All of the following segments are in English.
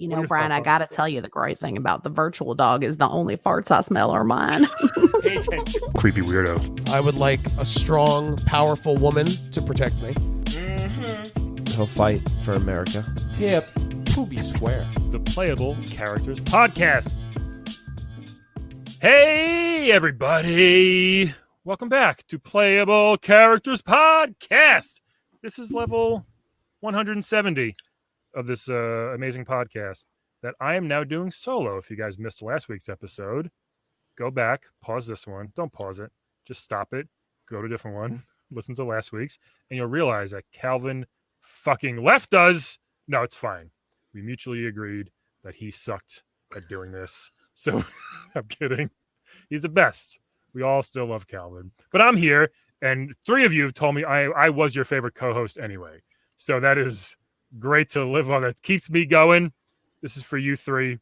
You know, Brian, I got to tell you the great thing about the virtual dog is the only farts I smell are mine. Creepy weirdo. I would like a strong, powerful woman to protect me. He'll fight for America. Hip, Poopy Square. The Playable Characters Podcast. Hey, everybody. Welcome back to Playable Characters Podcast. This is level 170 of this amazing podcast that I am now doing solo. If you guys missed last week's episode, go back, pause this one. Don't pause it. Just stop it. Go to a different one. Listen to last week's, and you'll realize that Calvin fucking left us. No, it's fine. We mutually agreed that he sucked at doing this. So I'm kidding. He's the best. We all still love Calvin. But I'm here, and 3 of you have told me I was your favorite co-host anyway. So that is great to live on. That keeps me going. This is for you 3.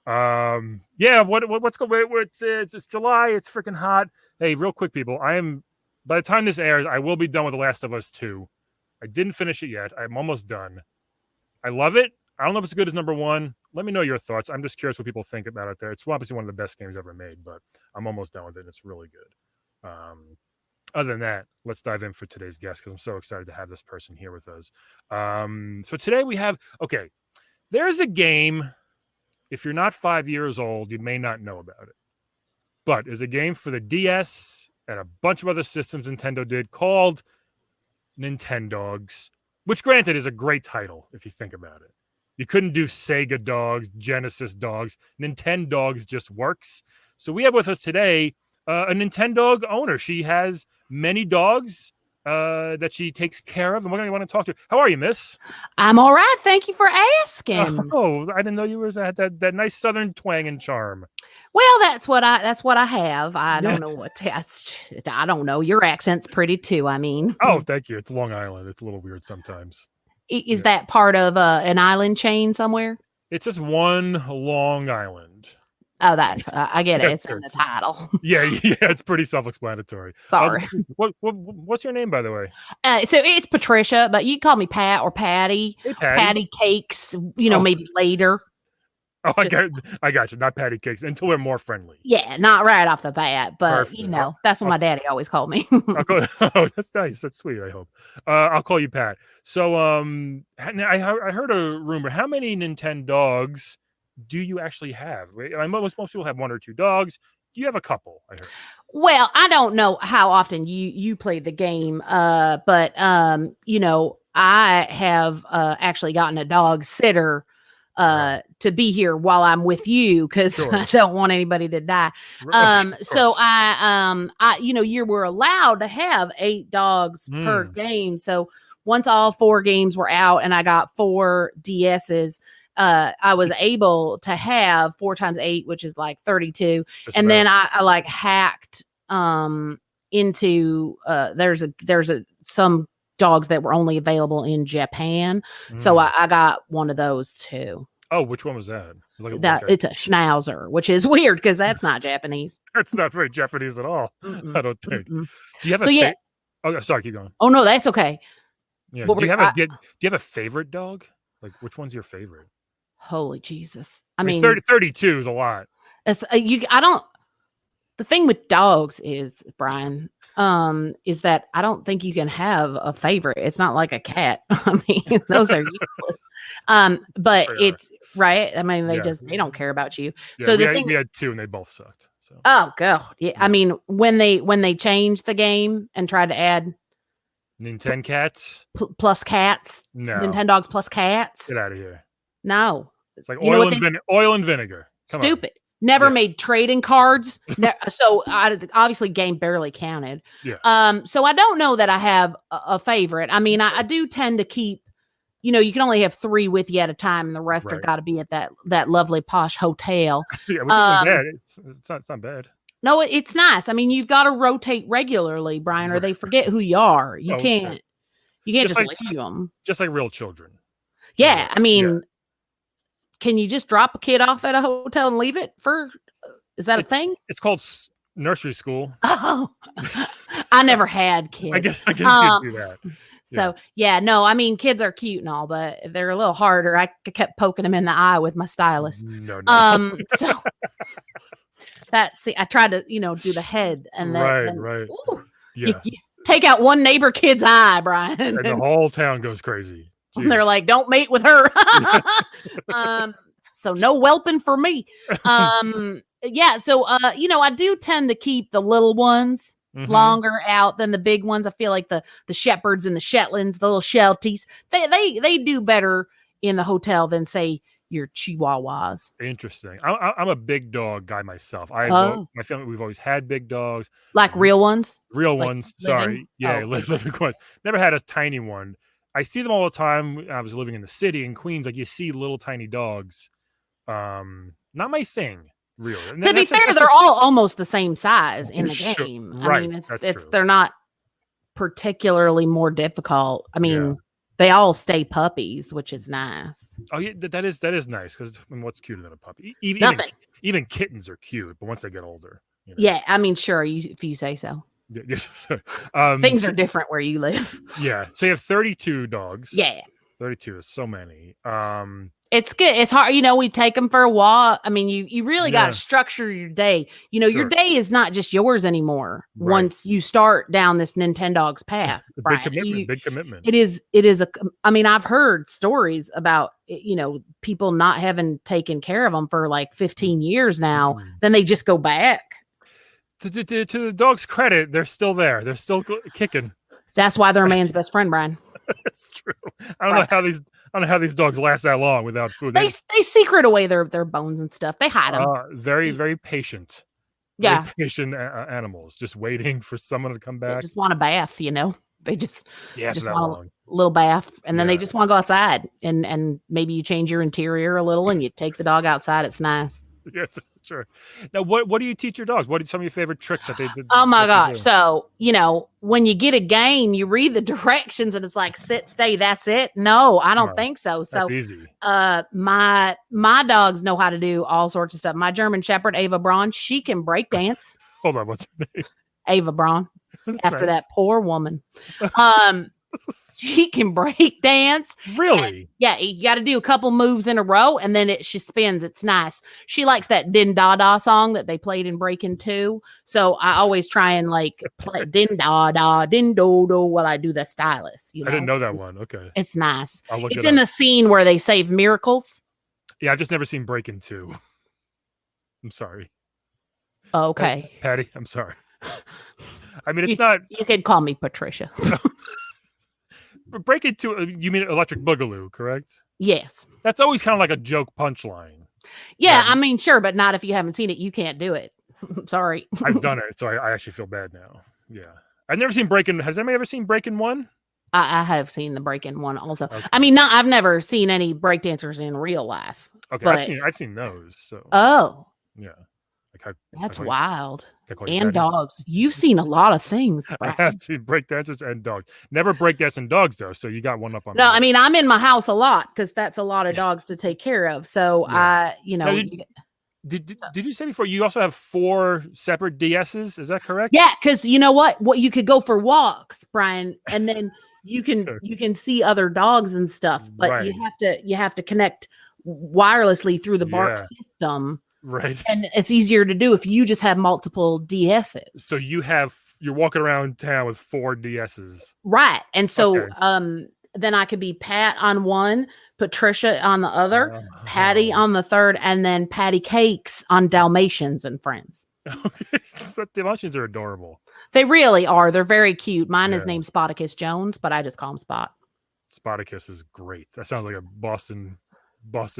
Yeah, what's going on? It's July. It's freaking hot. Hey, real quick, people. By the time this airs, I will be done with The Last of Us 2. I didn't finish it yet. I'm almost done. I love it. I don't know if it's as good as number 1. Let me know your thoughts. I'm just curious what people think about it there. It's obviously one of the best games ever made, but I'm almost done with it. It's really good. Other than that, let's dive in for today's guest because I'm so excited to have this person here with us. So today we have, there's a game. If you're not 5 years old, you may not know about it. But there's a game for the DS and a bunch of other systems Nintendo did called Nintendogs, which granted is a great title if you think about it. You couldn't do Sega Dogs, Genesis Dogs. Nintendogs just works. So we have with us today a Nintendog owner. She has many dogs that she takes care of, and we're going to want to talk to her. How are you, miss? I'm all right. Thank you for asking. Oh, I didn't know you had that nice southern twang and charm. Well, that's what I have. I don't know what I don't know. Your accent's pretty too. I mean. Oh, thank you. It's Long Island. It's a little weird sometimes. Is that part of an island chain somewhere? It's just one Long Island. Oh, that's I get it. It's in the title. Yeah, it's pretty self-explanatory. Sorry. What's your name, by the way? So it's Patricia, but you can call me Pat or Patty. Hey, Patty. Patty Cakes. Maybe later. Oh, I got you. Not Patty Cakes until we're more friendly. Yeah, not right off the bat, but Perfect. that's what my daddy always called me. Oh, that's nice. That's sweet. I hope. I'll call you Pat. So, I heard a rumor. How many Nintendogs do you actually have? Most people have 1 or 2 dogs. Do you have a couple? I heard. Well, I don't know how often you play the game, but I have actually gotten a dog sitter to be here while I'm with you because Sure. I don't want anybody to die. So you were allowed to have 8 dogs per game. So once all 4 games were out and I got 4 DSs, I was able to have 4 times 8, which is like 32. Just and about. then I like hacked into there's some dogs that were only available in Japan. So I got one of those too. Oh, which one was that? It's a Schnauzer, which is weird because that's not Japanese. That's not very Japanese at all. I don't think. Mm-mm. Do you have Oh, sorry, keep going. Oh no, that's okay. Yeah. Do you have a favorite dog? Like, which one's your favorite? Holy Jesus! I mean 32 is a lot. It's I don't. The thing with dogs is, Brian, is that I don't think you can have a favorite. It's not like a cat. I mean, those are useless. But it's right. I mean, they don't care about you. Yeah, so we had 2 and they both sucked. So. Oh god. Yeah. I mean, when they changed the game and tried to add Nintendo cats plus cats, no Nintendogs plus cats. Get out of here. No. It's like oil and vinegar. Come Stupid. On. Never made trading cards. So obviously game barely counted. Yeah. So I don't know that I have a favorite. I mean, I do tend to keep, you can only have 3 with you at a time and the rest have got to be at that lovely posh hotel. Yeah, which isn't bad. It's not bad. No, it's nice. I mean, you've got to rotate regularly, Brian, or they forget who you are. You can't just leave them. Just like real children. Yeah. I mean, can you just drop a kid off at a hotel and leave it is that a thing? It's called nursery school. Oh, I never had kids. I guess you could do that. So yeah, no, I mean kids are cute and all, but they're a little harder. I kept poking them in the eye with my stylus. No. So I tried to, do the head and right. Ooh, Yeah. you take out one neighbor kid's eye, Brian, And the whole town goes crazy. And they're like, "Don't mate with her." So no whelping for me. Yeah. So I do tend to keep the little ones longer out than the big ones. I feel like the Shepherds and the Shetlands, the little Shelties, they do better in the hotel than say your Chihuahuas. Interesting. I'm a big dog guy myself. My family, we've always had big dogs, like real ones. Real like ones. living? Sorry, yeah, living ones. Never had a tiny one. I see them all the time. I was living in the city in Queens. Like you see little tiny dogs. Not my thing. Really. To be fair, they're all almost the same size in the game. Right. I mean, they're not particularly more difficult. I mean, they all stay puppies, which is nice. Oh yeah, that is nice because what's cuter than a puppy? Nothing. Even kittens are cute, but once they get older, Yeah, I mean, sure, if you say so. Yes. Things are different where you live. Yeah. So you have 32 dogs. Yeah. 32 is so many. It's good. It's hard. We take them for a walk. I mean, you really got to structure your day. Your day is not just yours anymore. Right. Once you start down this Nintendog's path, big commitment. It is I mean, I've heard stories about, people not having taken care of them for like 15 years now. Then they just go back. To the dog's credit, they're still there. They're still kicking. That's why they're a man's best friend, Brian. That's true. I don't know how these dogs last that long without food. They secret away their bones and stuff. They hide them. Very, very patient. Yeah. Very patient animals, just waiting for someone to come back. They just want a bath, They just just want a little bath, and then they just want to go outside, and maybe you change your interior a little, and you take the dog outside. It's nice. Yes, sure. Now, what do you teach your dogs? What are some of your favorite tricks that they did? Oh my gosh! So when you get a game, you read the directions, and it's like sit, stay. That's it. No, I don't think so. So that's easy. My dogs know how to do all sorts of stuff. My German Shepherd Ava Braun, she can break dance. Hold on, what's her name? Ava Braun. After that poor woman. She can break dance. Really? Yeah, you got to do a couple moves in a row, and then she spins. It's nice. She likes that Din Da Da song that they played in Breaking 2. So I always try and play Din Da Da, Din Do Do while I do the stylus. I didn't know that one. Okay. It's nice. It's in the scene where they save miracles. Yeah, I've just never seen Breaking 2. I'm sorry. Okay. Patty, I'm sorry. I mean, it's not. You could call me Patricia. Breaking 2, you mean Electric Boogaloo, correct? Yes. That's always kind of like a joke punchline. Yeah, I mean, sure, but not if you haven't seen it. You can't do it. Sorry. I've done it, so I actually feel bad now. Yeah. I've never seen Breaking. Has anybody ever seen Breaking 1? I have seen the Breaking 1 also. Okay. I mean, I've never seen any breakdancers in real life. Okay, but... I've seen those. So. Oh. Yeah. That's wild. And dogs. You've seen a lot of things. I have seen breakdancers and dogs. Never breakdancing dogs though, so you got one up on me. No, I mean I'm in my house a lot because that's a lot of dogs to take care of. So Now, did you say before you also have 4 separate DSs? Is that correct? Yeah, because you know what you could go for walks, Brian, and then you can see other dogs and stuff, but you have to connect wirelessly through the bark system. Right. And it's easier to do if you just have multiple DSs. So you're walking around town with 4 DSs. Right. And so then I could be Pat on one, Patricia on the other, Patty on the third, and then Patty Cakes on Dalmatians and Friends. Okay. So Dalmatians are adorable. They really are. They're very cute. Mine is named Spotticus Jones, but I just call him Spot. Spotticus is great. That sounds like a Boston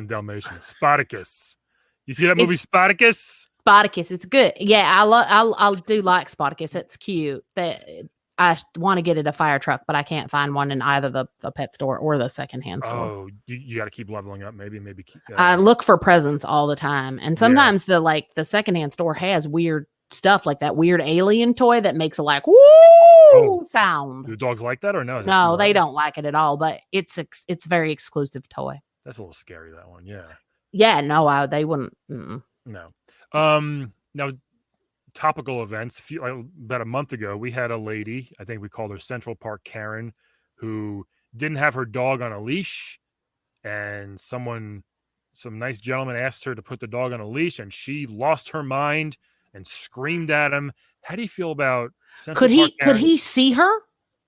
Dalmatian. Spotticus. You see that movie Spotticus? Spotticus, it's good. Yeah, I do like Spotticus. It's cute. That I want to get it a fire truck, but I can't find one in either the pet store or the secondhand store. Oh, you got to keep leveling up. Maybe keep. I look for presents all the time, and sometimes the secondhand store has weird stuff like that weird alien toy that makes a woo sound. Do the dogs like that or no? No, they don't like it at all. But it's very exclusive toy. That's a little scary. That one, yeah. Yeah, no, they wouldn't. No. Now, topical events. About a month ago, we had a lady, I think we called her Central Park Karen, who didn't have her dog on a leash, and some nice gentleman asked her to put the dog on a leash, and she lost her mind and screamed at him. How do you feel about Central Park Karen? Could he see her?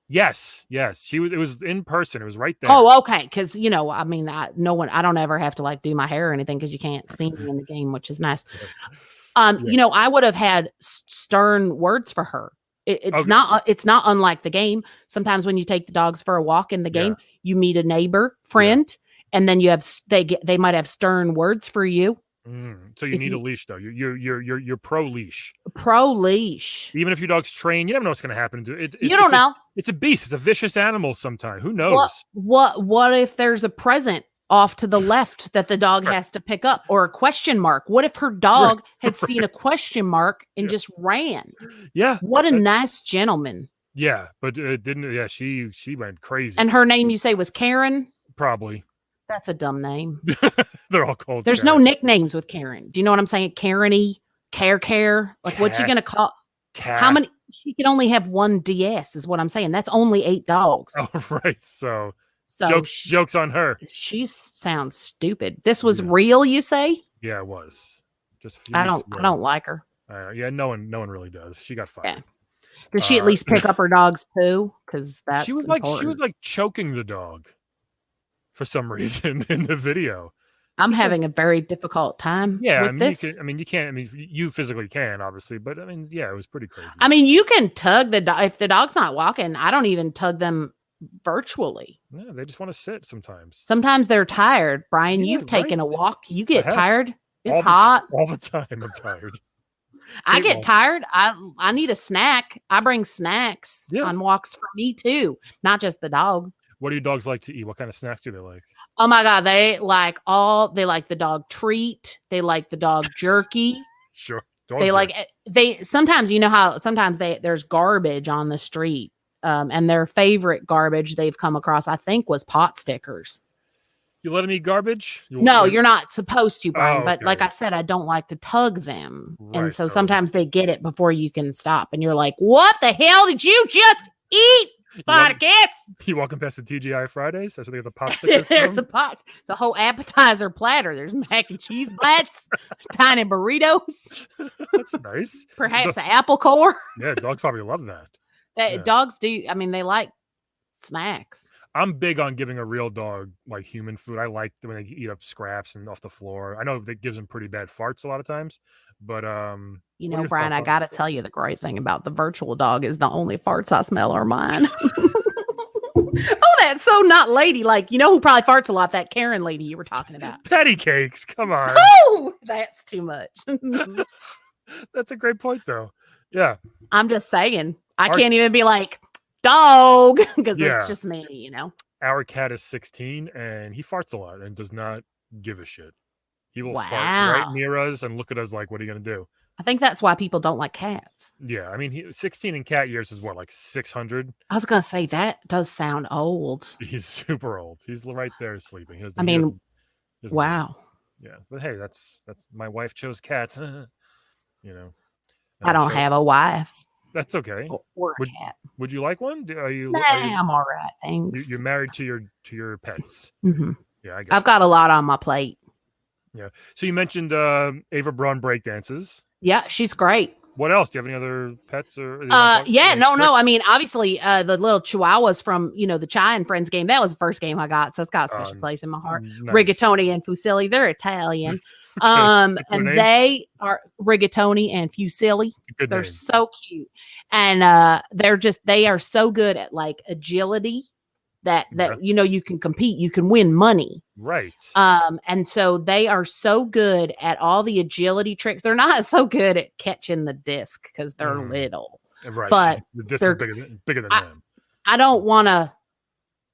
Yes. It was in person. It was right there. Oh, okay. Because I mean, I don't ever have to like do my hair or anything because you can't see me in the game, which is nice. I would have had stern words for her. It's not unlike the game. Sometimes when you take the dogs for a walk in the game, you meet a neighbor friend, and then they might have stern words for you. So you need a leash, though. You're pro leash. Pro leash. Even if your dog's trained, you never know what's going to happen to it. You don't know. It's a beast. It's a vicious animal. Sometimes, who knows? What if there's a present off to the left that the dog has to pick up, or a question mark? What if her dog had seen a question mark and just ran? Yeah. What a nice gentleman. Yeah, but it didn't. Yeah, she went crazy. And her name, you say, was Karen? Probably. That's a dumb name. They're all called. There's Karen. no nicknames with Karen. Do you know what I'm saying? Karen-y, care. Like, what you gonna call? Cat. How many? She can only have one DS, is what I'm saying. That's only 8 dogs. Oh, right. So jokes on her. She sounds stupid. This was real, you say? Yeah, it was. Just a few I weeks ago. don't like her. Yeah, no one really does. She got fired. Yeah. Did she at least pick up her dog's poo? Because that's she was important. like choking the dog for some reason in the video. I'm having a very difficult time. Yeah, with this. you can't. I mean, you physically can, obviously, but I mean, yeah, it was pretty crazy. I mean, you can tug the dog if the dog's not walking. I don't even tug them virtually. Yeah, they just want to sit sometimes. Sometimes they're tired. Brian, Yeah, you've taken a right. walk. You get tired. It's all hot. all the time. I'm tired. I get tired. I need a snack. I bring snacks on walks for me too, not just the dog. What do your dogs like to eat? What kind of snacks do they like? Oh my God. They like the dog treat. They like the dog jerky. Sure. Sometimes, you know how sometimes there's garbage on the street. And their favorite garbage they've come across, I think, was pot stickers. You let them eat garbage? No, you're not supposed to, Brian. Oh, but like I said, I don't like to tug them. Right, and so sometimes they get it before you can stop. And you're like, what the hell did you just eat, Spartacus? You walking past the TGI Fridays? That's where they have the pot stickers. There's the whole appetizer platter. There's mac and cheese bites, tiny burritos. That's nice. Perhaps an apple core. Yeah, dogs probably love that. Dogs do. I mean, they like snacks. I'm big on giving a real dog like human food. I like when they eat up scraps and off the floor. I know that gives them pretty bad farts a lot of times, but Brian, I gotta tell you the great thing about the virtual dog is the only farts I smell are mine. Oh, that's so not ladylike. You know who probably farts a lot? That Karen lady you were talking about. Patty cakes. Come on. Oh, that's too much. That's a great point, though. Yeah. I'm just saying. I can't even be like, dog, because it's just me, you know. Our cat is 16 and he farts a lot and does not give a shit. He will fart right near us and look at us like, what are you going to do? I think that's why people don't like cats. Yeah. I mean, 16 in cat years is what, like 600? I was going to say, that does sound old. He's super old. He's right there sleeping. Wow. Yeah. But hey, that's my wife chose cats. You know. I don't have a wife. That's okay. Or a cat. Would you like one? I'm all right. Thanks. You're married to your pets. Mm-hmm. Yeah, I've got a lot on my plate. Yeah. So you mentioned Ava Braun breakdances. Yeah, she's great. What else? Do you have any other pets or? No. I mean, obviously, the little Chihuahuas from the Chai and Friends game. That was the first game I got, so it's got a special place in my heart. Nice. Rigatoni and Fusilli, they're Italian. And they are Rigatoni and Fusilli. They're so cute, and they are so good at like agility that you can compete, you can win money, right? And so they are so good at all the agility tricks. They're not so good at catching the disc because they're little, right? But the disc is bigger than them. I don't want to.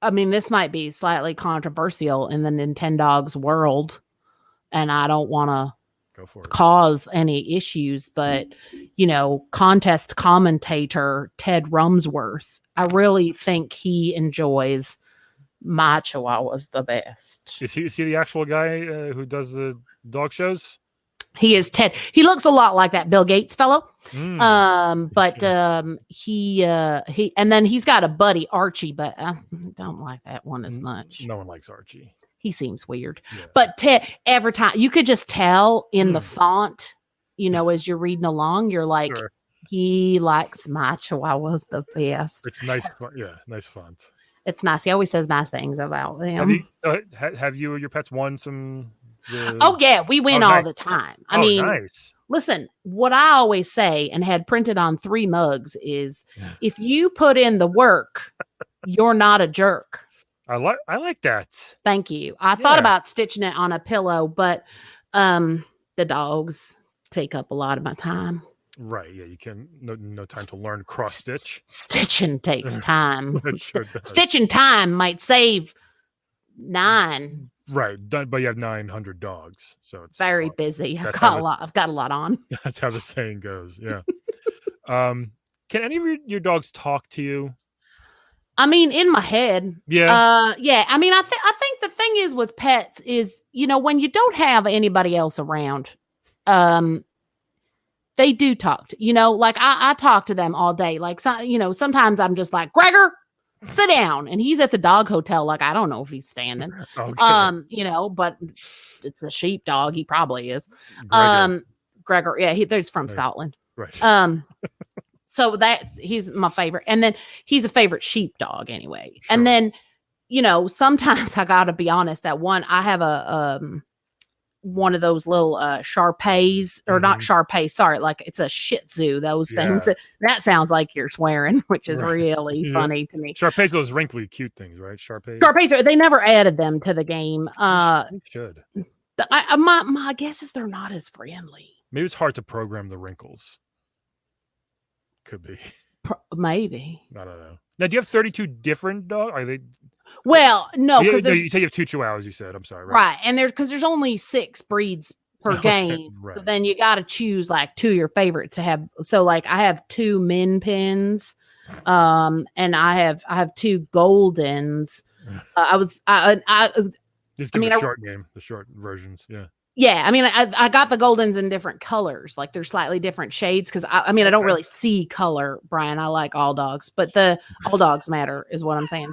I mean, this might be slightly controversial in the Nintendog's world. And I don't want to cause any issues, but, contest commentator Ted Rumsworth, I really think he enjoys my Chihuahuas the best. Is he the actual guy who does the dog shows? He is Ted. He looks a lot like that Bill Gates fellow. He and then he's got a buddy Archie, but I don't like that one as much. No one likes Archie. He seems weird. Yeah. But Ted, every time you could just tell in the font, as you're reading along, you're like, Sure. He likes my chihuahuas the best. It's nice. Yeah, nice font. It's nice. He always says nice things about them. Have you or your pets won some? Oh yeah, we win all the time. I mean, nice. Listen, what I always say and had printed on 3 mugs is, if you put in the work, you're not a jerk. I like that. Thank you. I thought about stitching it on a pillow, but the dogs take up a lot of my time. Right. Yeah, you can no time to learn cross stitch. Stitching takes time. Sure Stitching time might save 9. Right, but you have 900 dogs, so it's very busy. I've got a lot on. That's how the saying goes. Yeah. Can any of your dogs talk to you? I mean, in my head. Yeah. Yeah. I mean, I think the thing is with pets is, when you don't have anybody else around, they do talk to, like I talk to them all day. Like, sometimes I'm just like, Gregor, sit down. And he's at the dog hotel. Like, I don't know if he's standing, okay. But it's a sheepdog. He probably is. Gregor. Yeah. He's from Scotland. Right. So he's my favorite. And then he's a favorite sheepdog anyway. Sure. And then, sometimes I gotta be honest, that I have one of those little Shar-Peis, or not Shar-Pei, sorry, like it's a Shih Tzu, those things. That sounds like you're swearing, which is really funny to me. Shar-Peis, those wrinkly cute things, right? Shar-Peis, they never added them to the game. They should. My guess is they're not as friendly. Maybe it's hard to program the wrinkles. Could be. Maybe. I don't know. Now, do you have 32 different dogs? Are they? Well, no, because you said you have 2 Chihuahuas. You said, I'm sorry. Right, and there's only 6 breeds per game. Right. So then you got to choose like 2 of your favorites to have. So like I have 2 Min Pins, and I have 2 Goldens. The short game, the short versions. Yeah. Yeah, I mean, I got the Goldens in different colors, like they're slightly different shades. Because I don't really see color, Brian. I like all dogs, but all dogs matter, is what I'm saying.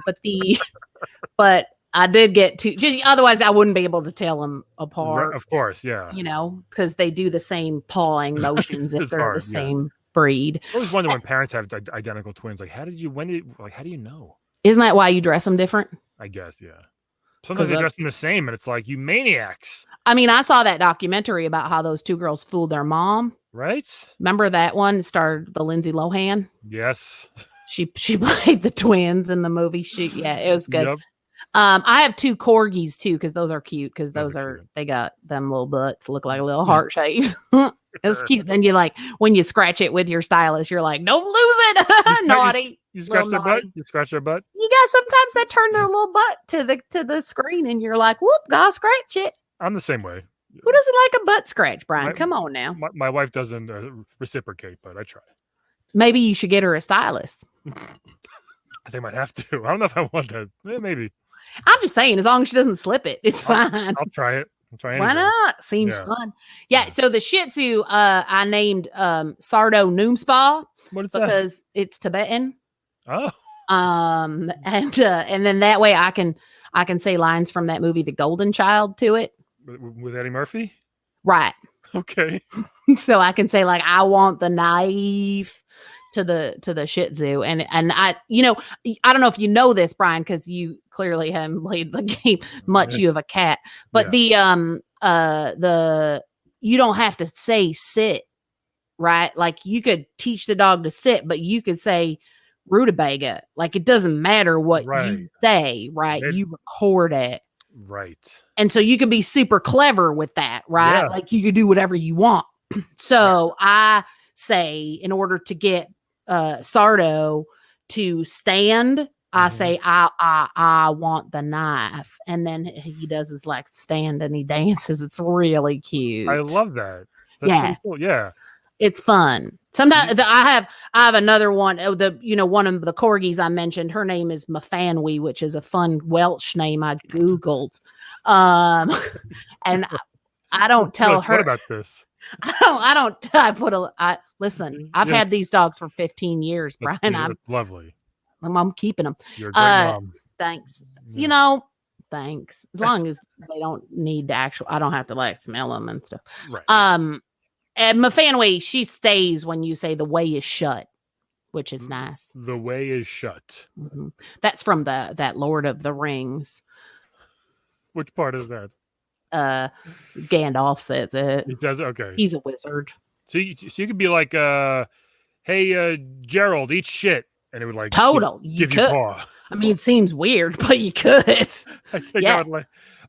But I did get 2. Otherwise, I wouldn't be able to tell them apart. Right, of course, yeah. Because they do the same pawing motions if they're the same breed. I always wonder when parents have identical twins. Like, how do you know? Isn't that why you dress them different? I guess, yeah. Sometimes they dress them the same, and it's like, you maniacs. I mean, I saw that documentary about how those 2 girls fooled their mom. Right? Remember that one? It starred the Lindsay Lohan. Yes. She played the twins in the movie. It was good. Yep. I have 2 corgis too, because those are cute. Because they got them little butts, look like little heart shapes. It's cute. Then you when you scratch it with your stylus, you're like, don't lose it. Naughty. You scratch their butt? You scratch their butt? You guys, sometimes they turn their little butt to the screen, and you're like, whoop, gotta scratch it. I'm the same way. Who doesn't like a butt scratch, Brian? Come on now. My wife doesn't reciprocate, but I try. Maybe you should get her a stylus. I think I might have to. I don't know if I want that. Maybe. I'm just saying, as long as she doesn't slip it, it's fine. I'll try it. Why not? Seems fun. Yeah. So the Shih Tzu, I named Sardo Noomspa. What is because it's Tibetan. Oh. And then that way I can say lines from that movie, The Golden Child, to it. With Eddie Murphy? Right. Okay. So I can say like, I want the knife to the Shih Tzu. And I don't know if you know this, Brian, because you clearly haven't played the game much. You have a cat, but you don't have to say sit, right? Like you could teach the dog to sit, but you could say rutabaga. Like it doesn't matter what you say, right? You record it. Right. And so you can be super clever with that, right? Yeah. Like you could do whatever you want. So I say, in order to get Sardo to stand, I say, I want the knife. And then he does his like stand and he dances. It's really cute. I love that. That's pretty cool. Yeah. It's fun. Sometimes I have another one. One of the corgis I mentioned, her name is Mafanwi, which is a fun Welsh name I Googled. And I don't tell her. What about this? Listen, I've had these dogs for 15 years, Brian. That's lovely. I'm keeping them. You're a great mom. Thanks. Yeah. Thanks. As long as they don't need to I don't have to like smell them and stuff. Right. And Mafanaway, she stays when you say the way is shut, which is nice. The way is shut. Mm-hmm. That's from that Lord of the Rings. Which part is that? Gandalf says it. He says, okay. He's a wizard. So you could be like, hey, Gerald, eat shit. And it would like give you paw. I mean, it seems weird, but you could. I think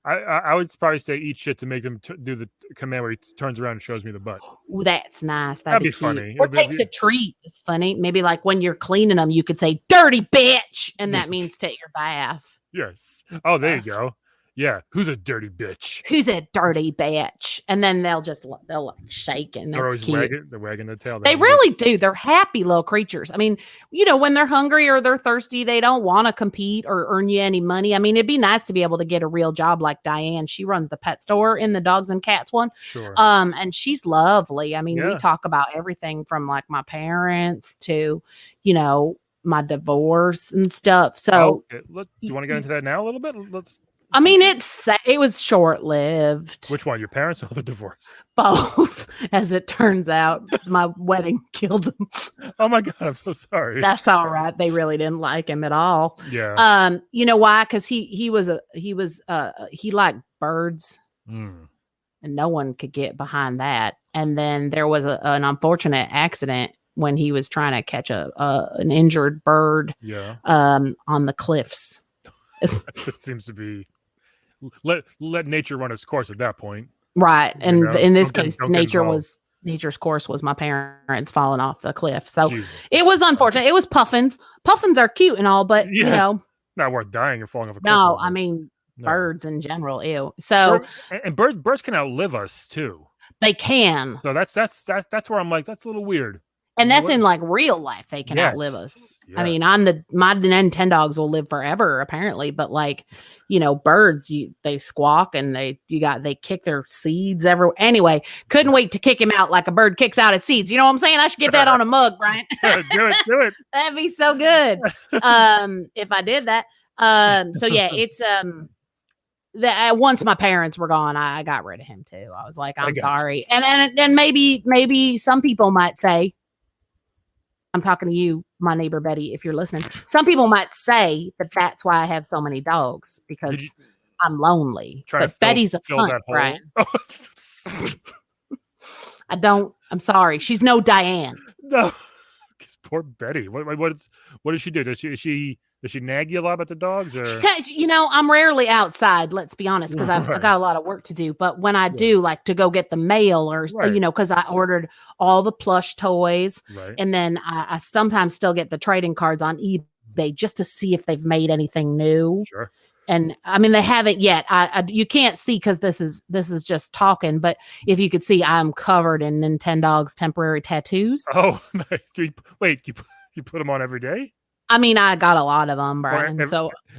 I would probably say eat shit to make them do the command where he turns around and shows me the butt. Ooh, that's nice. That'd be funny. Or takes a treat. It's funny. Maybe like when you're cleaning them, you could say "dirty bitch," and that means take your bath. Yes. Oh, there you go. Yeah, who's a dirty bitch? Who's a dirty bitch? And then they'll like shake, and that's cute. They're wagging their tail. They really do. They're happy little creatures. I mean, when they're hungry or they're thirsty, they don't want to compete or earn you any money. I mean, it'd be nice to be able to get a real job like Diane. She runs the pet store in the dogs and cats one. Sure. And she's lovely. I mean, we talk about everything from like my parents to, my divorce and stuff. So, do you want to get into that now a little bit? I mean, it was short-lived. Which one, your parents or the divorce? Both, as it turns out. My wedding killed them. Oh my God, I'm so sorry. That's all right. They really didn't like him at all. Yeah. You know why? Because he liked birds, and no one could get behind that. And then there was an unfortunate accident when he was trying to catch an injured bird. Yeah. On the cliffs. That seems to be. Let nature run its course at that point. Right. And in this case, nature's course was my parents falling off the cliff. So It was unfortunate. It was puffins. Puffins are cute and all, but not worth dying or falling off a cliff. No, I mean birds in general. Ew. So birds can outlive us too. They can. So that's where I'm like, that's a little weird. And that's in like real life. They can outlive us. Yeah. I mean, my Nintendogs will live forever apparently, but like, birds, they squawk and they kick their seeds everywhere. Anyway, couldn't wait to kick him out like a bird kicks out its seeds. You know what I'm saying? I should get that on a mug, Brian. Do it. That'd be so good. If I did that. So yeah, it's once my parents were gone, I got rid of him too. I was like, I'm sorry. And maybe some people might say, I'm talking to you, my neighbor Betty, if you're listening. Some people might say that that's why I have so many dogs, because I'm lonely. But Betty's a cunt, Brian. I'm sorry. She's no Diane. No. Poor Betty. What does she do? Does she nag you a lot about the dogs? Or? I'm rarely outside, let's be honest, because I've got a lot of work to do. But when I do, like to go get the mail or, because I ordered all the plush toys. Right. And then I sometimes still get the trading cards on eBay just to see if they've made anything new. Sure. And I mean, they haven't yet. You can't see because this is just talking. But if you could see, I'm covered in Nintendog's temporary tattoos. Oh, nice. Wait, you put them on every day? I mean, I got a lot of them, Brian.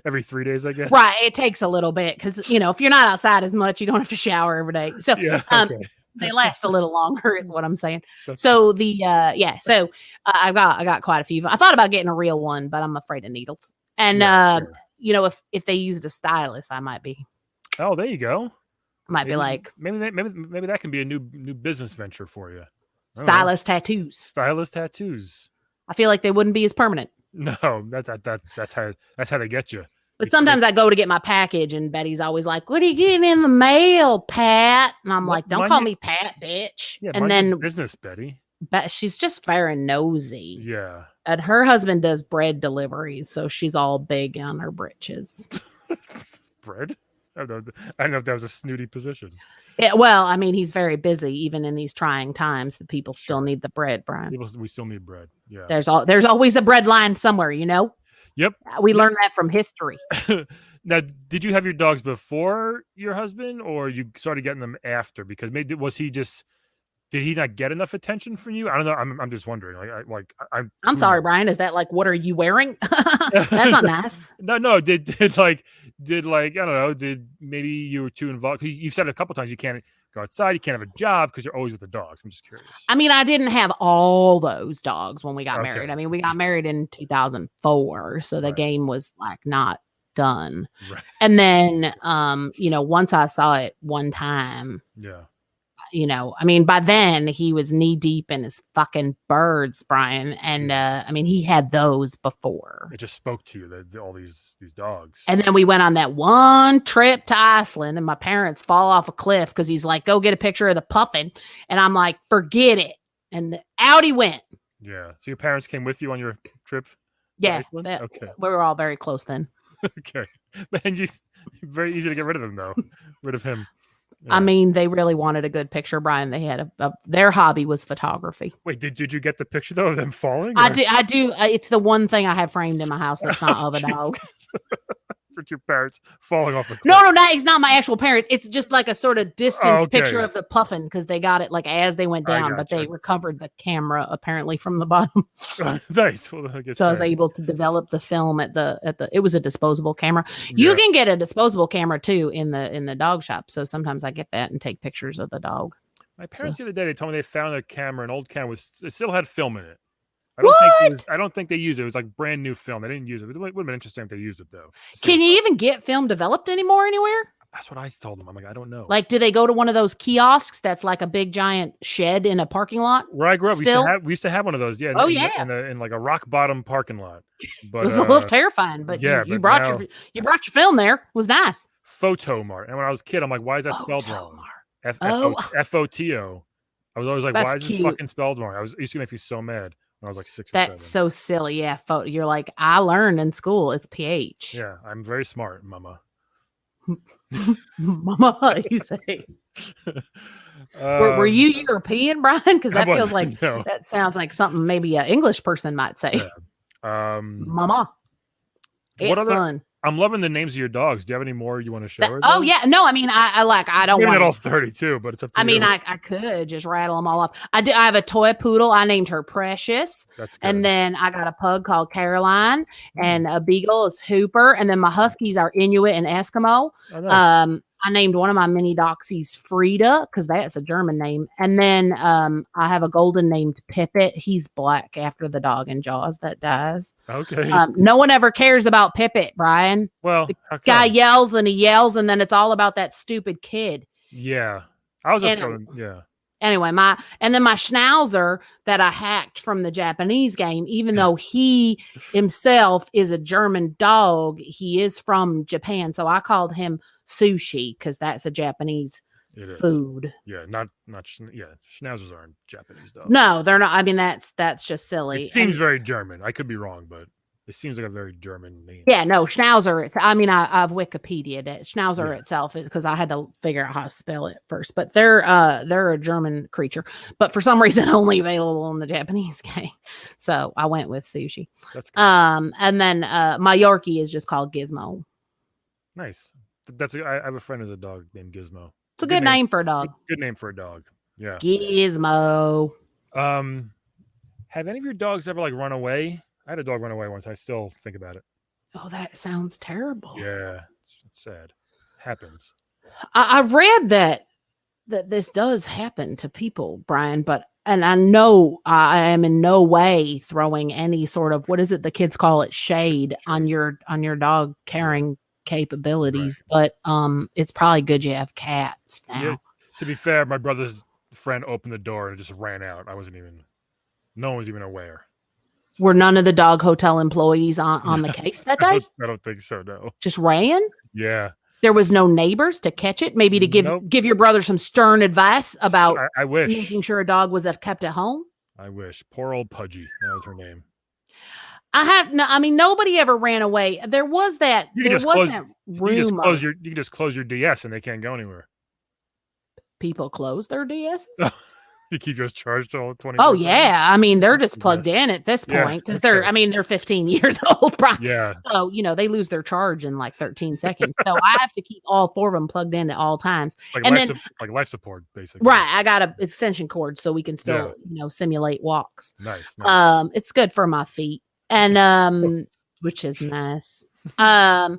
Every 3 days, I guess. Right. It takes a little bit because, if you're not outside as much, you don't have to shower every day. So they last a little longer is what I'm saying. So so I got quite a few. I thought about getting a real one, but I'm afraid of needles. And, if they used a stylist, I might be. Oh, there you go. I might be like. Maybe that can be a new business venture for you. Stylist tattoos. Stylist tattoos. I feel like they wouldn't be as permanent. No, that's how they get you. But sometimes I go to get my package and Betty's always like, "What are you getting in the mail, Pat?" And I'm like, "Don't call me Pat, bitch." Yeah, and then business, Betty. But she's just very nosy. Yeah. And her husband does bread deliveries, so she's all big on her britches. Bread? I don't know if that was a snooty position. Yeah, well, I mean, he's very busy, even in these trying times. The people still need the bread, Brian. We still need bread. Yeah. There's always a bread line somewhere, Yep. We learned that from history. Now, did you have your dogs before your husband, or you started getting them after? Because maybe did he not get enough attention from you? I don't know. I'm just wondering. I'm sorry, Brian. Is that like, what are you wearing? That's not nice. No. Did I don't know. Did maybe you were too involved? You've said a couple times you can't go outside. You can't have a job because you're always with the dogs. I'm just curious. I mean, I didn't have all those dogs when we got Okay. married. I mean, we got married in 2004, so the Right. game was like not done. Right. And then, once I saw it one time, Yeah. I mean, by then he was knee deep in his fucking birds, Brian. And I mean, he had those before. It just spoke to you that all these dogs. And then we went on that one trip to Iceland, and my parents fall off a cliff because he's like, "Go get a picture of the puffin," and I'm like, "Forget it." And out he went. Yeah. So your parents came with you on your trip? Yeah, Okay. we were all very close then. Okay. Man, very easy to get rid of them though. Rid of him. I mean, they really wanted a good picture, Brian. They had their hobby was photography. Wait, did you get the picture though of them falling? I do. It's the one thing I have framed in my house that's not of a dog. With your parents falling off a cliff. No, it's not my actual parents. It's just like a sort of distance okay. picture of the puffin because they got it like as they went down, but they recovered the camera apparently from the bottom. Nice. Well, I guess so I was able to develop the film at the. It was a disposable camera. You can get a disposable camera too in the dog shop. So sometimes I get that and take pictures of the dog. My parents the other day, they told me they found a camera, an old camera, it still had film in it. I don't think they used it. It was like brand new film. They didn't use it. It would have been interesting if they used it though. Can you even get film developed anymore anywhere? That's what I told them. I'm like, I don't know. Like, do they go to one of those kiosks that's like a big giant shed in a parking lot? Where I grew up, we used to have one of those. Yeah. Oh, in like a rock bottom parking lot. But it was a little terrifying, but you brought your film there. It was nice. Photomart. And when I was a kid, I'm like, why is that spelled wrong? F-O-T-O. I was always like, why is this fucking spelled wrong? It used to make me so mad. I was like 6 or 7. That's so silly. Yeah. You're like, I learned in school. It's PH. Yeah. I'm very smart, mama. Mama, you say. Were you European, Brian? Because that feels like that sounds like something maybe an English person might say. Yeah. Mama. It's fun. I'm loving the names of your dogs. Do you have any more you want to share? Yeah. No, I mean, I don't want it all 32, but it's up to you. I mean, I could just rattle them all off. I have a toy poodle. I named her Precious. That's good. And then I got a pug called Caroline, and a beagle is Hooper. And then my huskies are Inuit and Eskimo. Oh, nice. I named one of my mini doxies Frida because that's a German name. And then I have a golden named Pippet. He's black after the dog in Jaws that dies. Okay. No one ever cares about Pippet, Brian. Well, the guy yells and he yells, and then it's all about that stupid kid. Yeah. I was yeah. Anyway, my Schnauzer that I hacked from the Japanese game, even though he himself is a German dog, he is from Japan. So I called him Sushi because that's a Japanese food. Yeah, not Schnauzers aren't Japanese dogs. No, they're not. I mean, that's just silly. It seems very German. I could be wrong, but it seems like a very German name. Yeah, no, Schnauzer. I've Wikipedia'd it. Schnauzer itself is because I had to figure out how to spell it first. But they're a German creature, but for some reason only available in the Japanese game. So I went with Sushi. That's good. And then my Yorkie is just called Gizmo. Nice. I have a friend who's a dog named Gizmo. It's a good name for a dog. Good name for a dog. Yeah. Gizmo. Have any of your dogs ever run away? I had a dog run away once. I still think about it. Oh, that sounds terrible. Yeah, it's sad. Happens. I read that this does happen to people, Brian, and I know I am in no way throwing any sort of, what is it the kids call it, shade on your dog caring capabilities, but it's probably good you have cats now. Yeah, to be fair, my brother's friend opened the door and just ran out. No one was even aware. Were none of the dog hotel employees on the case that day? I don't think so, no. Just ran? Yeah. There was no neighbors to catch it, maybe to give your brother some stern advice about I wish making sure a dog was kept at home. I wish. Poor old Pudgy. That was her name. Nobody ever ran away. There was that. You can just close your DS and they can't go anywhere. People close their DS. You keep yours charged all 20. Oh yeah, I mean they're just plugged in at this point because they're 15 years old. Probably. Yeah. So they lose their charge in like 13 seconds. So I have to keep all 4 of them plugged in at all times. Like life support, basically. Right. I got an extension cord so we can still simulate walks. Nice. It's good for my feet. And which is nice. I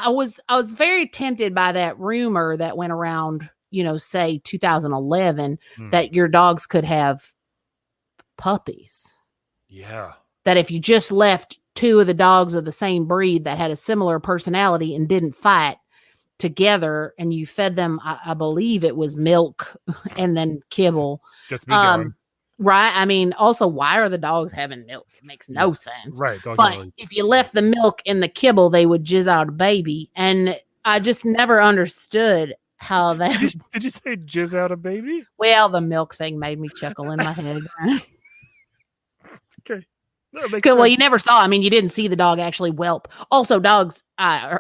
was very tempted by that rumor that went around, say 2011, that your dogs could have puppies. Yeah. That if you just left two of the dogs of the same breed that had a similar personality and didn't fight together, and you fed them, I believe it was milk and then kibble. Gets me going. Right. I mean, also, why are the dogs having milk? It makes no sense. Right. Dogs but if you left the milk in the kibble, they would jizz out a baby. And I just never understood how that. Did you say jizz out a baby? Well, the milk thing made me chuckle in my head. Okay. Well, you never saw. I mean, you didn't see the dog actually whelp. Also, dogs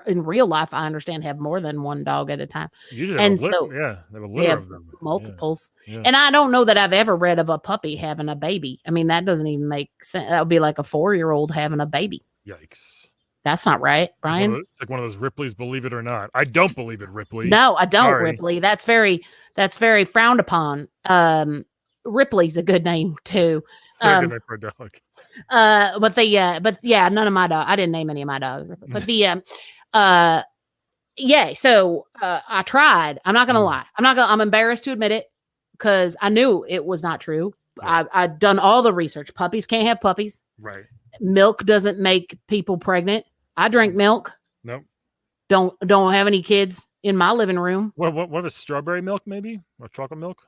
in real life, I understand, have more than one dog at a time. Usually, and they have a litter of them. Multiples. Yeah. And I don't know that I've ever read of a puppy having a baby. I mean, that doesn't even make sense. That would be like a 4-year-old having a baby. Yikes. That's not right, Brian. It's like one of those Ripley's Believe It or Not. I don't believe it, Ripley. No, I don't, Sorry. Ripley. That's very frowned upon. Ripley's a good name too. Very good name for a dog. But none of my dogs. I didn't name any of my dogs. But So I tried. I'm not gonna lie. I'm embarrassed to admit it because I knew it was not true. Yeah. I'd done all the research. Puppies can't have puppies. Right. Milk doesn't make people pregnant. I drink milk. Nope. Don't have any kids in my living room. What is strawberry milk maybe or chocolate milk?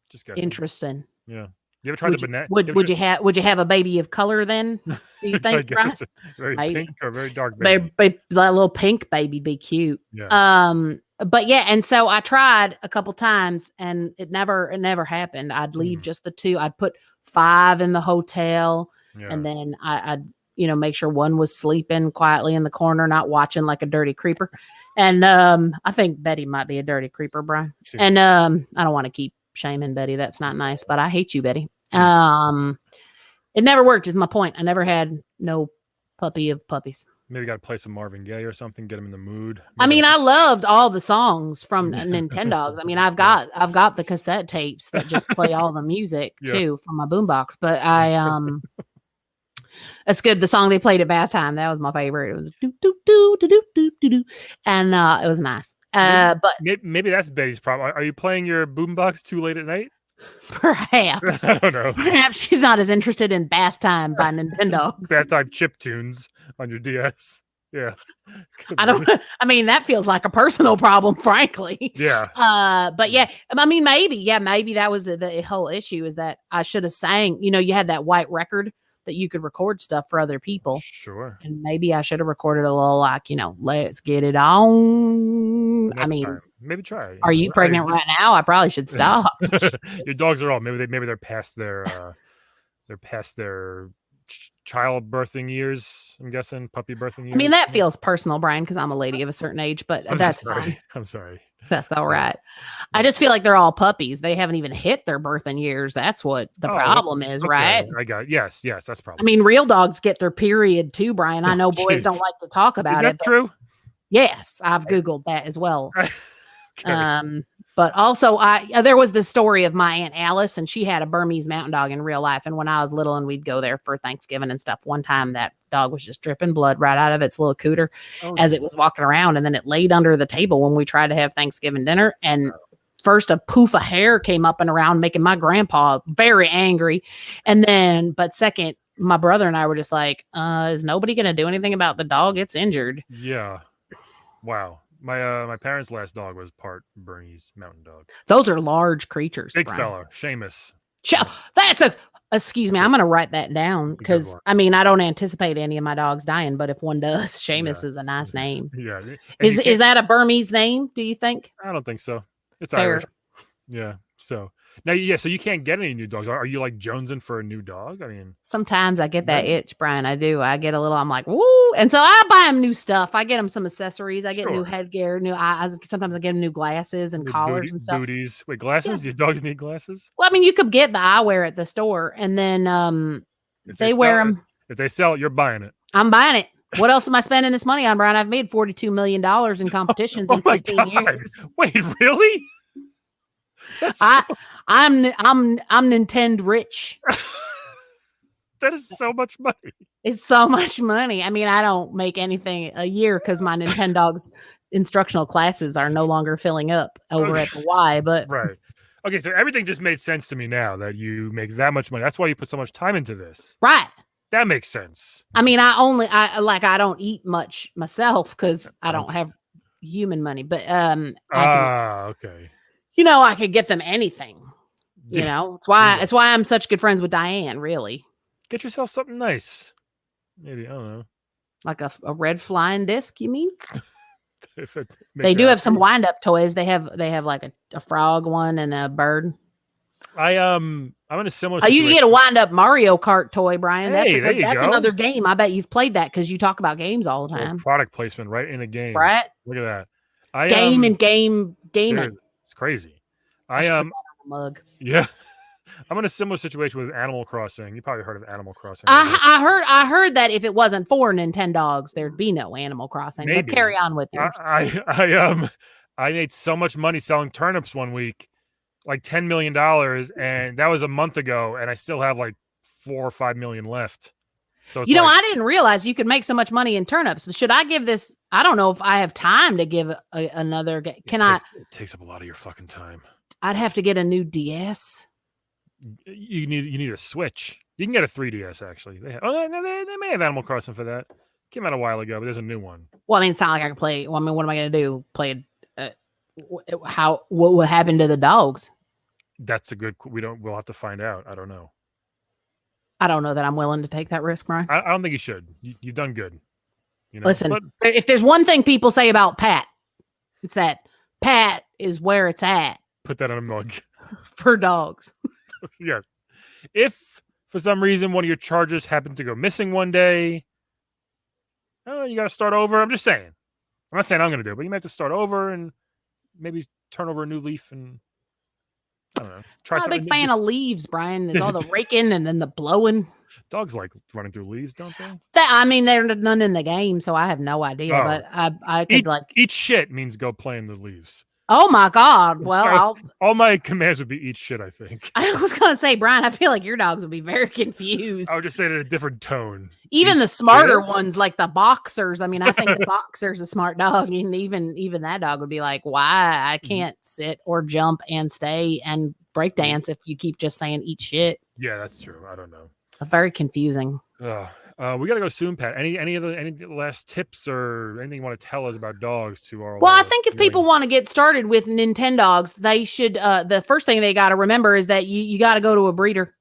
Just guessing. Interesting. Yeah. You ever tried the banana? Would you have a baby of color then? Do you think? I guess, very pink or very dark baby. That little pink baby be cute. Yeah. But yeah, and so I tried a couple times and it never happened. I'd leave just the two. I'd put 5 in the hotel, and then I'd make sure one was sleeping quietly in the corner, not watching like a dirty creeper. And I think Betty might be a dirty creeper, Brian. Sure. And I don't want to keep shaming Betty. That's not nice, but I hate you, Betty. It never worked is my point. I never had no puppy of puppies. Maybe got to play some Marvin Gaye or something, get him in the mood. I mean, I loved all the songs from Nintendogs. I mean, I've got the cassette tapes that just play all the music too from my boombox, but that's good. The song they played at bath time, that was my favorite. It was do do do do do do do, and it was nice. But maybe that's Betty's problem. Are you playing your boombox too late at night? Perhaps. I don't know. Perhaps she's not as interested in Bath Time by Nintendo. Bath Time chip tunes on your DS. Yeah. I mean, that feels like a personal problem, frankly. Yeah. But yeah, I mean, maybe that was the whole issue is that I should have sang, you had that white record that you could record stuff for other people. Sure. And maybe I should have recorded a little like, let's get it on. Next time. Maybe try. Are you pregnant right now? I probably should stop. Your dogs are all maybe they're past their child birthing years. I'm guessing puppy birthing years. I mean, that feels personal, Brian, because I'm a lady of a certain age, but that's fine. I'm sorry. That's all right. I just feel like they're all puppies. They haven't even hit their birthing years. That's what the problem is, okay. right? I got it. Yes, that's probably. I mean, real dogs get their period too, Brian. I know boys don't like to talk about it. Is that true? Yes, I've Googled that as well. Okay. But also there was this story of my Aunt Alice, and she had a Burmese mountain dog in real life. And when I was little and we'd go there for Thanksgiving and stuff, one time that dog was just dripping blood right out of its little cooter as it was walking around. And then it laid under the table when we tried to have Thanksgiving dinner. And first a poof of hair came up and around, making my grandpa very angry. And then, but second, my brother and I were just like, is nobody going to do anything about the dog? It's injured. Yeah. Wow. My parents' last dog was part Bernese mountain dog. Those are large creatures. Big Brian. fella, Seamus. Excuse me, I'm going to write that down because I mean I don't anticipate any of my dogs dying, but if one does, Seamus is a nice name. Yeah. Is that a Burmese name? Do you think? I don't think so. It's fair. Irish. Yeah. So now, so you can't get any new dogs. Are you like jonesing for a new dog? I mean, sometimes I get that itch, Brian. I do. I get a little. I'm like, woo, and so I buy them new stuff. I get them some accessories. I get new headgear, new eyes. Sometimes I get them new glasses and collars and stuff. Booties. Wait, glasses? Do your dogs need glasses? Well, I mean, you could get the eyewear at the store, and then they wear them. If they sell it, you're buying it. I'm buying it. What else am I spending this money on, Brian? I've made $42 million in competitions in 15 years. Wait, really? I'm Nintendo rich. That is so much money. It's so much money. I mean, I don't make anything a year because my Nintendogs instructional classes are no longer filling up over at the Y, but right. Okay, so everything just made sense to me now that you make that much money. That's why you put so much time into this. right. That makes sense. I mean, I don't eat much myself because I don't have human money, but okay. I could get them anything. It's why I'm such good friends with Diane, really. Get yourself something nice. Maybe, I don't know. Like a red flying disc, you mean? They do have some wind up toys. They have like a frog one and a bird. I'm in a similar situation. You can get a wind up Mario Kart toy, Brian. Hey, that's another game. I bet you've played that because you talk about games all the time. Product placement right in a game. Right? Look at that. Gaming. Seriously, it's crazy. Mug. Yeah. I'm in a similar situation with Animal Crossing. You probably heard of Animal Crossing. I heard that if it wasn't for Nintendogs, there'd be no Animal Crossing. Maybe. But carry on with yours. I made so much money selling turnips one week, like $10 million, and that was a month ago, and I still have like 4 or 5 million left. So it's I didn't realize you could make so much money in turnips. But should I give this? I don't know if I have time to give another. It takes up a lot of your fucking time. I'd have to get a new DS. You need a Switch. You can get a 3DS actually. They may have Animal Crossing for that. Came out a while ago, but there's a new one. Well, I mean, it's not like I can play. Well, I mean, what am I going to do? Play? What will happen to the dogs? That's a good. We'll have to find out. I don't know. I don't know that I'm willing to take that risk, Brian. I don't think you should. You've done good. Listen, if there's one thing people say about Pat, it's that Pat is where it's at. Put that on a mug. For dogs. Yes. If for some reason one of your chargers happened to go missing one day, you got to start over. I'm just saying. I'm not saying I'm going to do it, but you might have to start over and maybe turn over a new leaf and I don't know. Try I'm a big fan of leaves, Brian. There's all the raking and then the blowing. Dogs like running through leaves, don't they? There's none in the game, so I have no idea. Oh. But I could eat shit means go play in the leaves. Oh my God! Well, all my commands would be eat shit. I think. I was gonna say, Brian, I feel like your dogs would be very confused. I would just say it in a different tone. Even the smarter ones, like the boxers. I mean, I think the boxer's a smart dog, and even that dog would be like, "Why I can't sit or jump and stay and break dance if you keep just saying eat shit." Yeah, that's true. I don't know. Very confusing. We gotta go soon, Pat. Any last tips or anything you want to tell us about dogs to our? Well, I think if people want to get started with Nintendogs, they should. The first thing they got to remember is that you got to go to a breeder.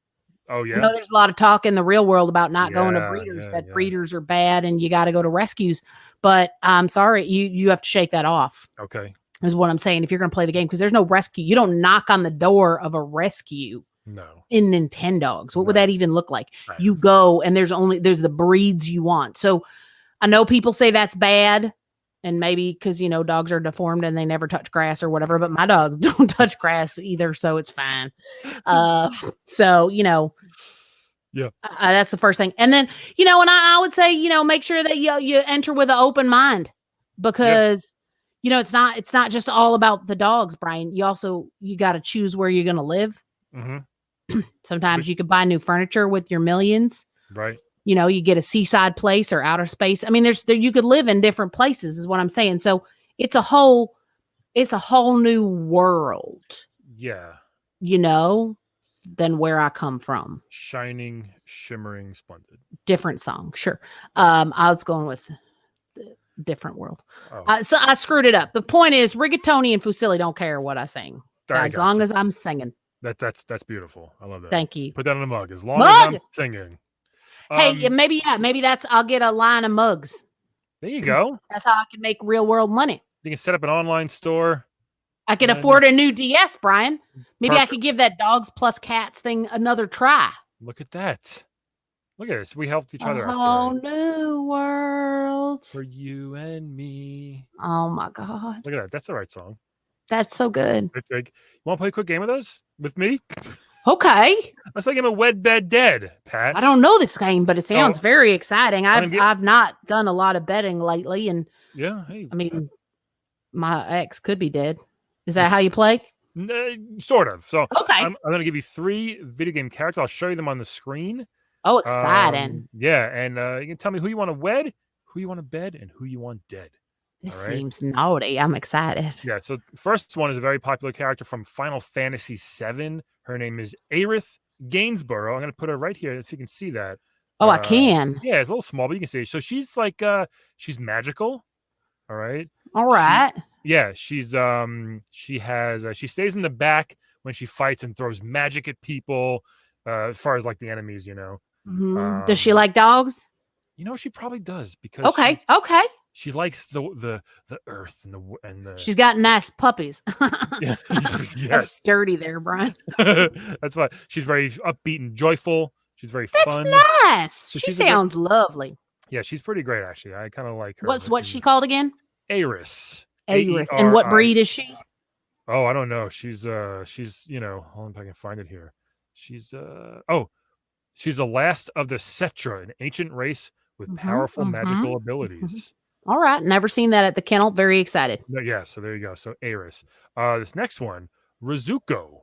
Oh yeah. There's a lot of talk in the real world about not going to breeders. Breeders are bad and you got to go to rescues. But I'm sorry, you have to shake that off. Okay. Is what I'm saying. If you're going to play the game, because there's no rescue, you don't knock on the door of a rescue. No. In Nintendogs. What would that even look like? Right. You go and there's the breeds you want. So I know people say that's bad. And maybe because, dogs are deformed and they never touch grass or whatever, but my dogs don't touch grass either. So it's fine. Yeah, that's the first thing. And then, and I would say, make sure that you enter with an open mind because, it's not just all about the dogs, Brian. You got to choose where you're going to live. Mm-hmm. Sometimes you could buy new furniture with your millions. Right. You get a seaside place or outer space. I mean, you could live in different places is what I'm saying. So it's a whole new world. Yeah. Than where I come from. Shining, shimmering, splendid. Different song. Sure. I was going with different world. Oh. So I screwed it up. The point is Rigatoni and Fusilli don't care what I sing. As long as I'm singing. That's beautiful. I love that. Thank you. Put that on a mug. As long as I'm singing. Hey, maybe I'll get a line of mugs. There you go. That's how I can make real world money. You can set up an online store. I can afford a new DS, Brian. Maybe I could give that dogs plus cats thing another try. Look at that. Look at this. We helped each other out. Oh, new world. For you and me. Oh my God. Look at that. That's the right song. That's so good. You want to play a quick game with us? With me? Okay. Let's play a game of Wed, Bed, Dead, Pat. I don't know this game, but it sounds very exciting. I've not done a lot of betting lately, and I mean, my ex could be dead. Is that how you play? Sort of. So okay, I'm going to give you 3 video game characters. I'll show you them on the screen. Oh, exciting! And you can tell me who you want to wed, who you want to bed, and who you want dead. This All right. seems naughty. I'm excited. Yeah. So first one is a very popular character from Final Fantasy VII. Her name is Aerith Gainsborough. I'm going to put her right here if you can see that. Oh, I can. Yeah, it's a little small, but you can see. So she's like, she's magical. All right. All right. She has she stays in the back when she fights and throws magic at people. As far as like the enemies, Mhm. Does she like dogs? She probably does because Okay. she likes the earth and the. She's got nice puppies. Yeah. That's Yes. sturdy there, Brian. That's why she's very upbeat and joyful. She's very fun. That's nice. So she she's a great- sounds lovely. Yeah, she's pretty great actually. I kind of like her. What's she called again? Aerith. Aerith. And what breed is she? Oh, I don't know. She's hold on if I can find it here. She's the last of the Cetra, an ancient race with powerful magical abilities. All right. Never seen that at the kennel. Very excited. No, yeah, so there you go. So Aerith. This next one, Rikuo.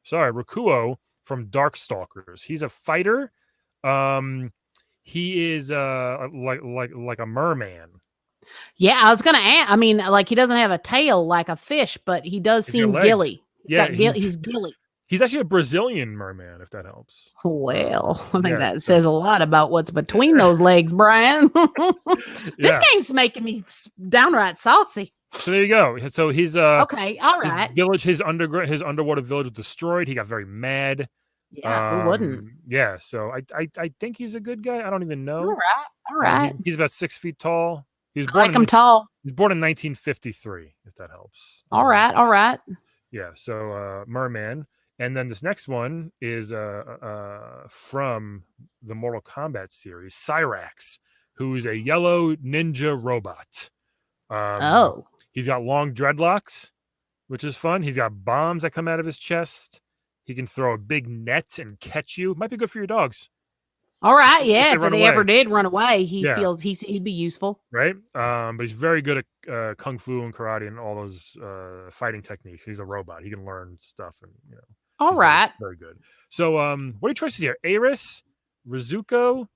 Sorry, Rikuo from Darkstalkers. He's a fighter. He is like a merman. Yeah, I was gonna ask. I mean, like he doesn't have a tail like a fish, but he does seem gilly. He's gilly. He's actually a Brazilian merman, if that helps. Well, I think that says a lot about what's between those legs, Brian. This game's making me downright saucy. So there you go. So he's okay, all right. His underwater village was destroyed. He got very mad. Yeah, who wouldn't? Yeah, so I think he's a good guy. I don't even know. All right. He's about 6 feet tall. He's I like him tall. He's born in 1953, if that helps. All right. Yeah, so merman. And then this next one is from the Mortal Kombat series, Cyrax, who's a yellow ninja robot. He's got long dreadlocks, which is fun. He's got bombs that come out of his chest. He can throw a big net and catch you. Might be good for your dogs. All right, yeah. If they ever did run away, feels he'd be useful, right? But he's very good at kung fu and karate and all those fighting techniques. He's a robot. He can learn stuff, and All right, very good. So, what are your choices here? Aerith, Rizuko,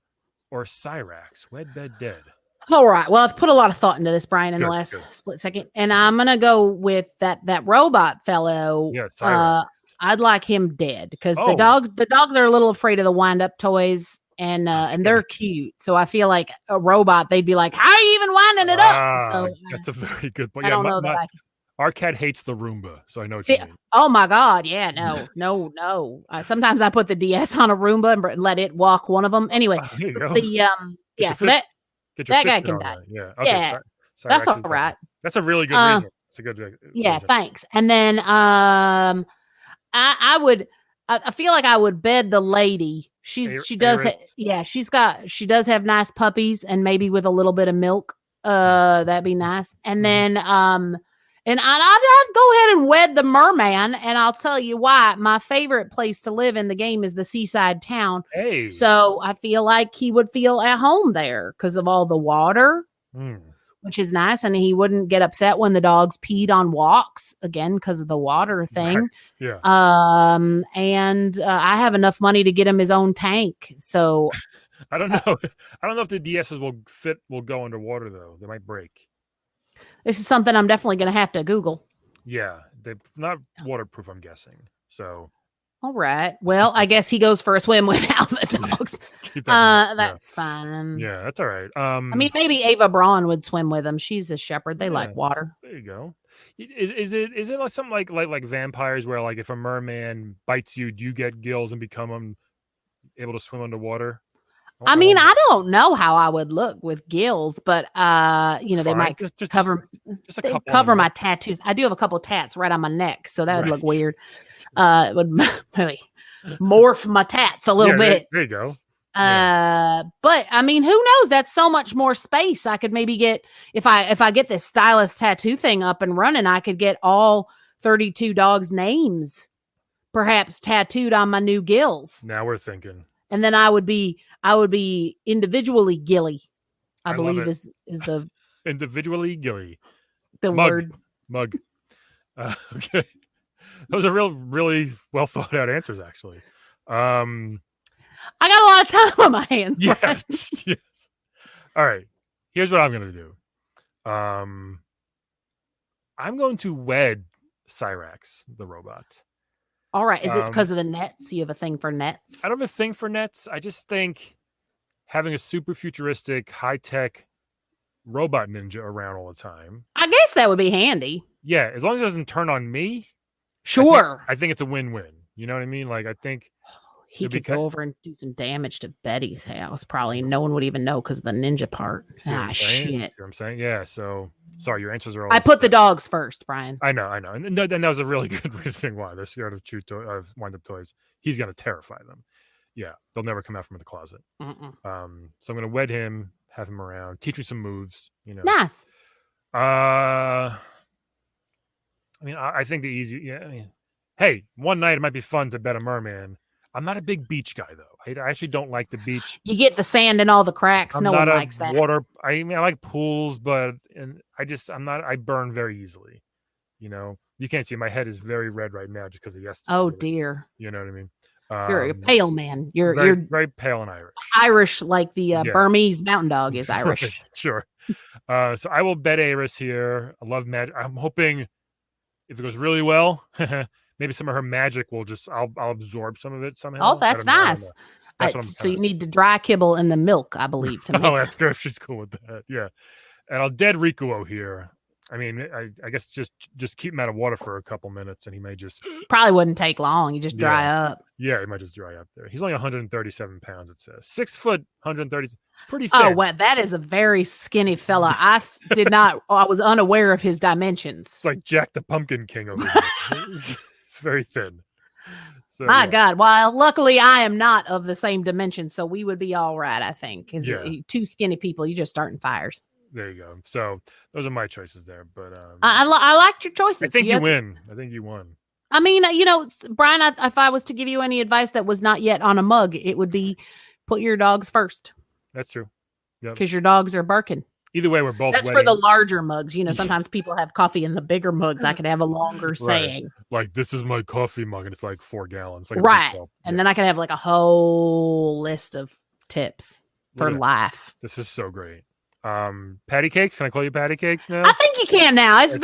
or Cyrax? Wed, bed, dead. All right. Well, I've put a lot of thought into this, Brian, in the last split second, and I'm gonna go with that robot fellow. Yeah, Cyrax. I'd like him dead because the dogs are a little afraid of the wind up toys. And they're cute, so I feel like a robot. They'd be like, "How are you even winding it up?" So that's a very good point. I don't know that our cat hates the Roomba, so I know what you mean. Oh my God, yeah, no. Sometimes I put the DS on a Roomba and let it walk one of them. Anyway, so that guy can die. Yeah, okay, yeah, that's all right. That's a really good reason. It's a good reason. Yeah, thanks. And then I feel like I would bed the lady. She does have nice puppies and maybe with a little bit of milk. That'd be nice. And then and I'd go ahead and wed the merman, and I'll tell you why. My favorite place to live in the game is the seaside town. Hey. So I feel like he would feel at home there because of all the water. Which is nice, and he wouldn't get upset when the dogs peed on walks again because of the water thing. Right. Yeah. And I have enough money to get him his own tank. So I don't know. I don't know if the DSs will go underwater though. They might break. This is something I'm definitely going to have to Google. Yeah, they're not waterproof, I'm guessing. So. All right. Well, I guess he goes for a swim without the dogs. That's fine. Yeah, that's all right. I mean, maybe Ava Braun would swim with him. She's a shepherd. They like water. There you go. Is it like something like vampires where like if a merman bites you, do you get gills and become able to swim underwater? I mean, I don't know how I would look with gills, but they might cover my tattoos. I do have a couple tats right on my neck, so that would look weird. It would maybe morph my tats a little bit. There you go. But I mean, who knows? That's so much more space. I could maybe get if I get this stylist tattoo thing up and running, I could get all 32 dogs' names perhaps tattooed on my new gills. Now we're thinking. And then I would be individually gilly. I believe is the individually gilly. The word mug. Okay. Those are really well thought out answers, actually. I got a lot of time on my hands. Yes. All right. Here's what I'm gonna do. I'm going to wed Cyrax, the robot. All right. Is it because of the nets? You have a thing for nets? I don't have a thing for nets. I just think having a super futuristic, high-tech robot ninja around all the time. I guess that would be handy. Yeah, as long as it doesn't turn on me. Sure. I think it's a win-win. You know what I mean? Like, I think he could go over and do some damage to Betty's house. Probably no one would even know because of the ninja part. Shit. See what I'm saying? Yeah. So sorry, your answers are all. I put the dogs first, Brian. I know. And that was a really good reasoning why they're scared of wind-up toys. He's gonna terrify them. Yeah, they'll never come out from the closet. So I'm gonna wed him, have him around, teach me some moves. You know. Nice. I mean, I think the easy. Yeah. I mean, hey, one night it might be fun to bet a merman. I'm not a big beach guy, though. I actually don't like the beach. You get the sand in all the cracks. No one likes that. I mean, I like pools, but I burn very easily. You know, you can't see. My head is very red right now just because of yesterday. Oh, dear. You know what I mean? You're a pale man. You're very pale and Irish. Irish, like the Burmese mountain dog is Irish. Right, sure. So I will bet Aris here. I love magic. I'm hoping if it goes really well, maybe some of her magic will I'll absorb some of it somehow. Oh, that's nice. So you need to dry kibble in the milk, I believe. To oh, that's good. She's cool with that. Yeah. And I'll dead Rikuo here. I mean, I guess just keep him out of water for a couple minutes and he may just. Probably wouldn't take long. You just dry up. Yeah, he might just dry up there. He's only 137 pounds, it says. 6 foot, 130. Pretty thin. Oh, well, that is a very skinny fella. I was unaware of his dimensions. It's like Jack the Pumpkin King over here. It's very thin. So, My God. Well, luckily I am not of the same dimension, so we would be all right, I think. Because two skinny people, you're just starting fires. There you go. So those are my choices there. But I liked your choices. I think you win. I think you won. I mean, Brian, if I was to give you any advice that was not yet on a mug, it would be put your dogs first. That's true. Yeah. Because your dogs are barking. Either way, we're both. That's for the larger mugs. Sometimes people have coffee in the bigger mugs. I could have a longer saying. Like, this is my coffee mug, and it's like 4 gallons. Like right. And then I could have like a whole list of tips for life. This is so great. Patty Cakes. Can I call you Patty Cakes now? I think you can now. This is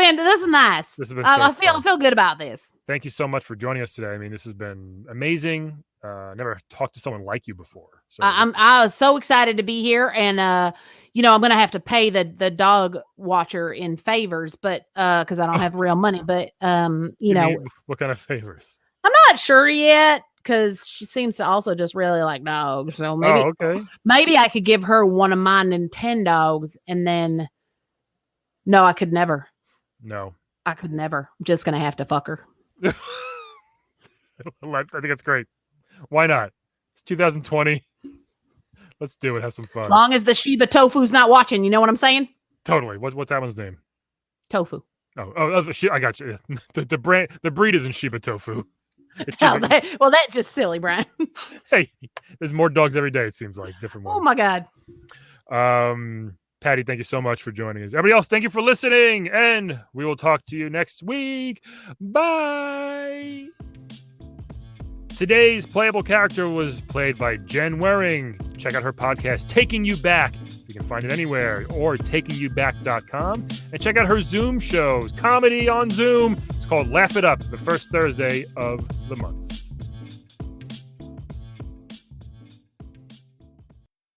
nice. This has been I feel good about this. Thank you so much for joining us today. I mean, this has been amazing. I never talked to someone like you before. So I was so excited to be here, and I'm gonna have to pay the dog watcher in favors, but because I don't have real money. But what kind of favors? I'm not sure yet because she seems to also just really like dogs. So maybe I could give her one of my Nintendogs, and then no, I could never. No, I could never. I'm just gonna have to fuck her. I think that's great. Why not? It's 2020. Let's do it. Have some fun. As long as the Shiba Tofu's not watching, you know what I'm saying? Totally. What's that one's name? Tofu. I got you. The breed isn't Shiba Tofu. Well, that's just silly, Brian. Hey, there's more dogs every day. It seems like different ones. Oh my God. Patty, thank you so much for joining us. Everybody else, thank you for listening, and we will talk to you next week. Bye. Today's playable character was played by Jenn Wehrung. Check out her podcast, Taking You Back. You can find it anywhere, or takingyouback.com. And check out her Zoom shows, comedy on Zoom. It's called Laugh It Up, the first Thursday of the month.